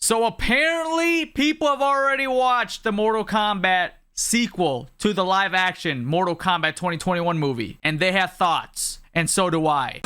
So apparently, people have already watched the Mortal Kombat sequel to the live-action Mortal Kombat 2021 movie, and they have thoughts, and so do I.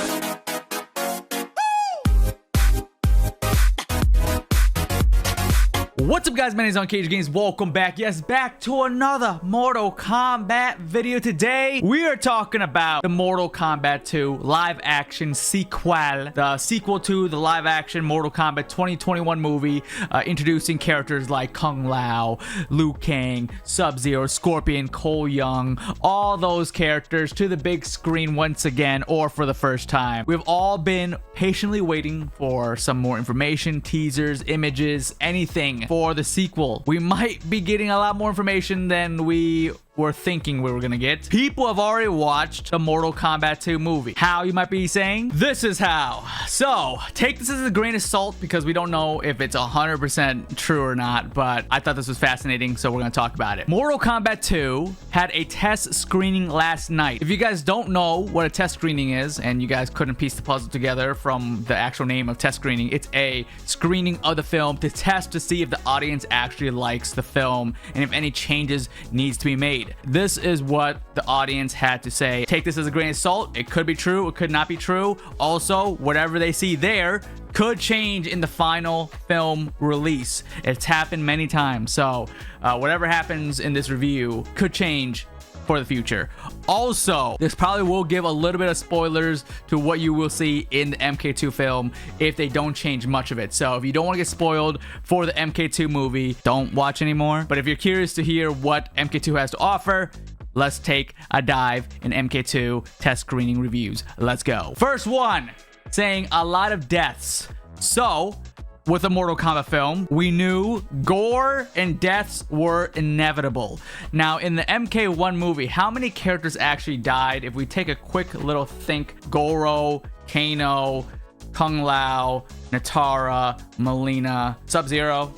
What's up, guys? My name is unCAGEDgamez. Welcome back. Yes, back to another Mortal Kombat video. Today, we are talking about the Mortal Kombat 2 live-action sequel. The sequel to the live-action Mortal Kombat 2021 movie, introducing characters like Kung Lao, Liu Kang, Sub-Zero, Scorpion, Cole Young, all those characters to the big screen once again, or for the first time. We've all been patiently waiting for some more information, teasers, images, anything for the sequel. We might be getting a lot more information than we were thinking we were gonna get. People have already watched the Mortal Kombat 2 movie. How, you might be saying? This is how. So take this as a grain of salt because we don't know if it's 100% true or not, but I thought this was fascinating, so we're gonna talk about it. Mortal Kombat 2 had a test screening last night. If you guys don't know what a test screening is, and you guys couldn't piece the puzzle together from the actual name of test screening, it's a screening of the film to test to see if the audience actually likes the film and if any changes needs to be made. This is what the audience had to say. Take this as a grain of salt. It could be true, it could not be true. Also, whatever they see there could change in the final film release. It's happened many times, so whatever happens in this review could change for the future. Also, this probably will give a little bit of spoilers to what you will see in the MK2 film if they don't change much of it. So if you don't want to get spoiled for the MK2 movie, don't watch anymore. But if you're curious to hear what MK2 has to offer, let's take a dive in MK2 test screening reviews. Let's go. First one, saying a lot of deaths. So with a Mortal Kombat film, we knew gore and deaths were inevitable. Now, in the MK1 movie, how many characters actually died? If we take a quick little think, Goro, Kano, Kung Lao, Natara, Melina, Sub-Zero.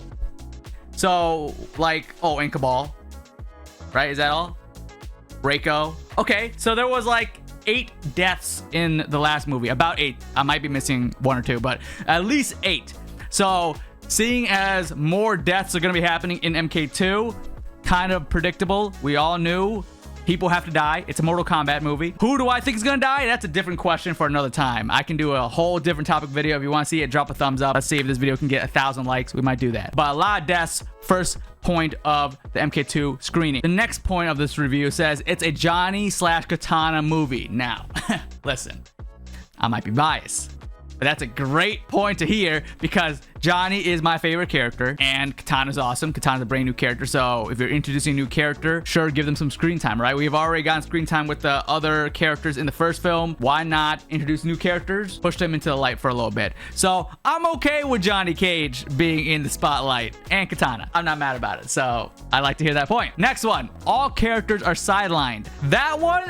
So, like, oh, and Cabal, right? Is that all? Reiko. Okay, so there was like 8 deaths in the last movie. About 8. I might be missing 1 or 2, but at least 8. So, seeing as more deaths are going to be happening in MK2, kind of predictable. We all knew people have to die. It's a Mortal Kombat movie. Who do I think is going to die? That's a different question for another time. I can do a whole different topic video. If you want to see it, drop a thumbs up. Let's see if this video can get 1,000 likes. We might do that. But a lot of deaths. First point of the MK2 screening. The next point of this review says it's a Johnny/Katana movie. Now, listen, I might be biased, but that's a great point to hear because Johnny is my favorite character and Katana's awesome. Katana's a brand new character, so if you're introducing a new character, sure, give them some screen time, right? We've already gotten screen time with the other characters in the first film. Why not introduce new characters? Push them into the light for a little bit. So I'm okay with Johnny Cage being in the spotlight and Katana. I'm not mad about it, so I like to hear that point. Next one, all characters are sidelined. That one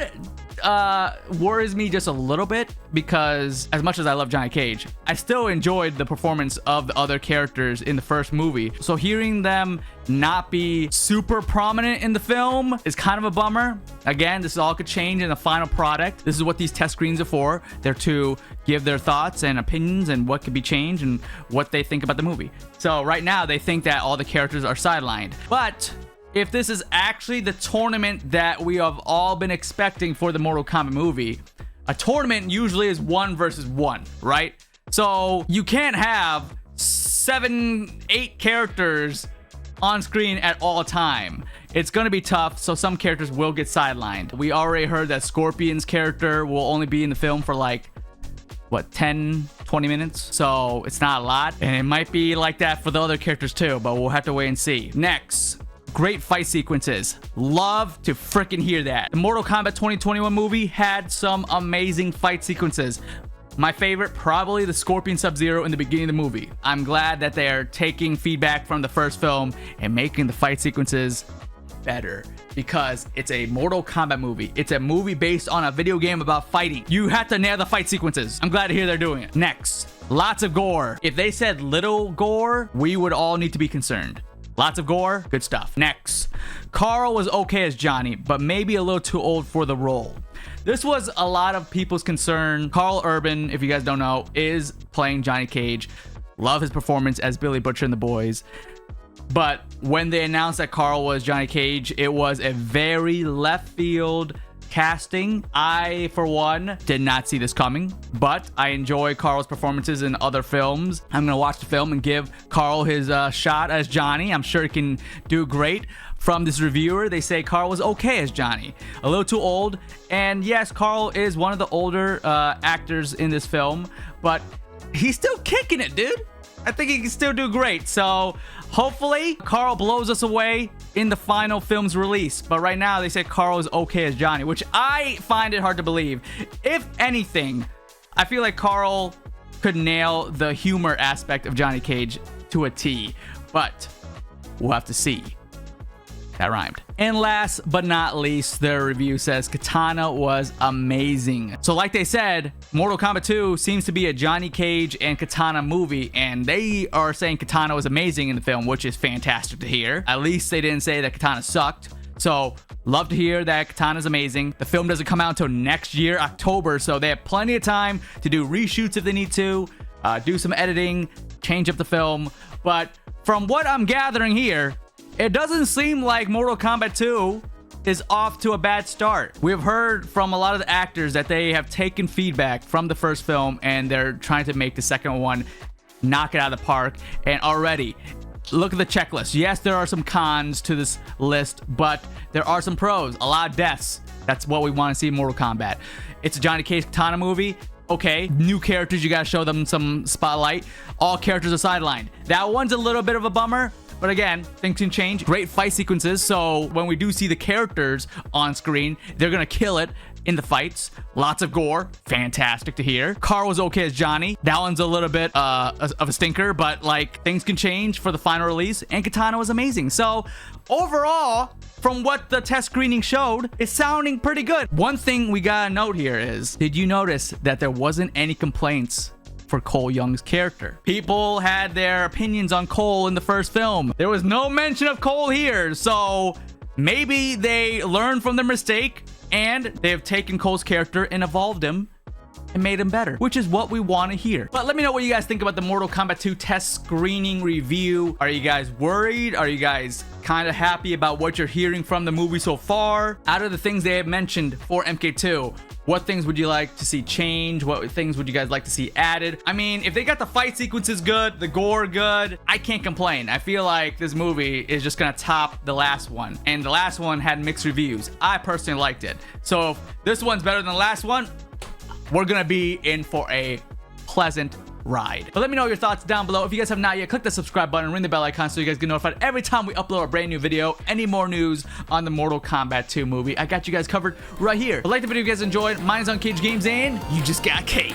worries me just a little bit because as much as I love Johnny Cage, I still enjoyed the performance of the other characters in the first movie. So hearing them not be super prominent in the film is kind of a bummer. Again, this all could change in the final product. This is what these test screens are for. They're to give their thoughts and opinions and what could be changed and what they think about the movie. So right now they think that all the characters are sidelined. But if this is actually the tournament that we have all been expecting for the Mortal Kombat movie, a tournament usually is 1 versus 1, right? So you can't have 7, 8 characters on screen at all time. It's gonna be tough, so some characters will get sidelined. We already heard that Scorpion's character will only be in the film for like, what, 10, 20 minutes? So it's not a lot, and it might be like that for the other characters too, but we'll have to wait and see. Next, great fight sequences. Love to freaking hear that. The Mortal Kombat 2021 movie had some amazing fight sequences. My favorite, probably the Scorpion Sub-Zero in the beginning of the movie. I'm glad that they're taking feedback from the first film and making the fight sequences better because it's a Mortal Kombat movie. It's a movie based on a video game about fighting. You have to nail the fight sequences. I'm glad to hear they're doing it. Next, lots of gore. If they said little gore, we would all need to be concerned. Lots of gore, good stuff. Next, Carl was okay as Johnny, but maybe a little too old for the role. This was a lot of people's concern. Carl Urban, if you guys don't know, is playing Johnny Cage. Love his performance as Billy Butcher and the boys. But when they announced that Carl was Johnny Cage, it was a very left field casting. I, for one, did not see this coming, but I enjoy Carl's performances in other films. I'm gonna watch the film and give Carl his shot as Johnny. I'm sure he can do great. From this reviewer, they say Carl was okay as Johnny, a little too old. And yes, Carl is one of the older actors in this film, but he's still kicking it, dude. I think he can still do great. So hopefully Carl blows us away in the final film's release. But right now they said Carl is okay as Johnny, which I find it hard to believe. If anything, I feel like Carl could nail the humor aspect of Johnny Cage to a T, but we'll have to see. That rhymed. And last but not least, their review says Katana was amazing. So like they said, Mortal Kombat 2 seems to be a Johnny Cage and Katana movie, and they are saying Katana was amazing in the film, which is fantastic to hear. At least they didn't say that Katana sucked. So love to hear that Katana's amazing. The film doesn't come out until next year, October, so they have plenty of time to do reshoots if they need to, do some editing, change up the film. But from what I'm gathering here, it doesn't seem like Mortal Kombat 2 is off to a bad start. We've heard from a lot of the actors that they have taken feedback from the first film and they're trying to make the second one knock it out of the park. And already, look at the checklist. Yes, there are some cons to this list, but there are some pros. A lot of deaths. That's what we want to see in Mortal Kombat. It's a Johnny Cage Katana movie. Okay, new characters, you gotta show them some spotlight. All characters are sidelined. That one's a little bit of a bummer. But again, things can change. Great fight sequences, so when we do see the characters on screen, they're gonna kill it in the fights. Lots of gore, fantastic to hear. Carl was okay as Johnny. That one's a little bit of a stinker, but like things can change for the final release. And Katana was amazing. So overall, from what the test screening showed, it's sounding pretty good. One thing we gotta note here is, did you notice that there wasn't any complaints for Cole Young's character? People had their opinions on Cole in the first film. There was no mention of Cole here, so maybe they learned from their mistake and they have taken Cole's character and evolved him and made him better, which is what we want to hear. But let me know what you guys think about the Mortal Kombat 2 test screening review. Are you guys worried? Are you guys kind of happy about what you're hearing from the movie so far? Out of the things they have mentioned for MK2, what things would you like to see change? What things would you guys like to see added? I mean, if they got the fight sequences good, the gore good, I can't complain. I feel like this movie is just gonna top the last one. And the last one had mixed reviews. I personally liked it. So if this one's better than the last one, we're gonna be in for a pleasant ride. But let me know your thoughts down below. If you guys have not yet, click the subscribe button, ring the bell icon so you guys get notified every time we upload a brand new video. Any more news on the Mortal Kombat 2 movie, I got you guys covered right here. But like the video if you guys enjoyed. Mine is unCAGEDgamez, and you just got K.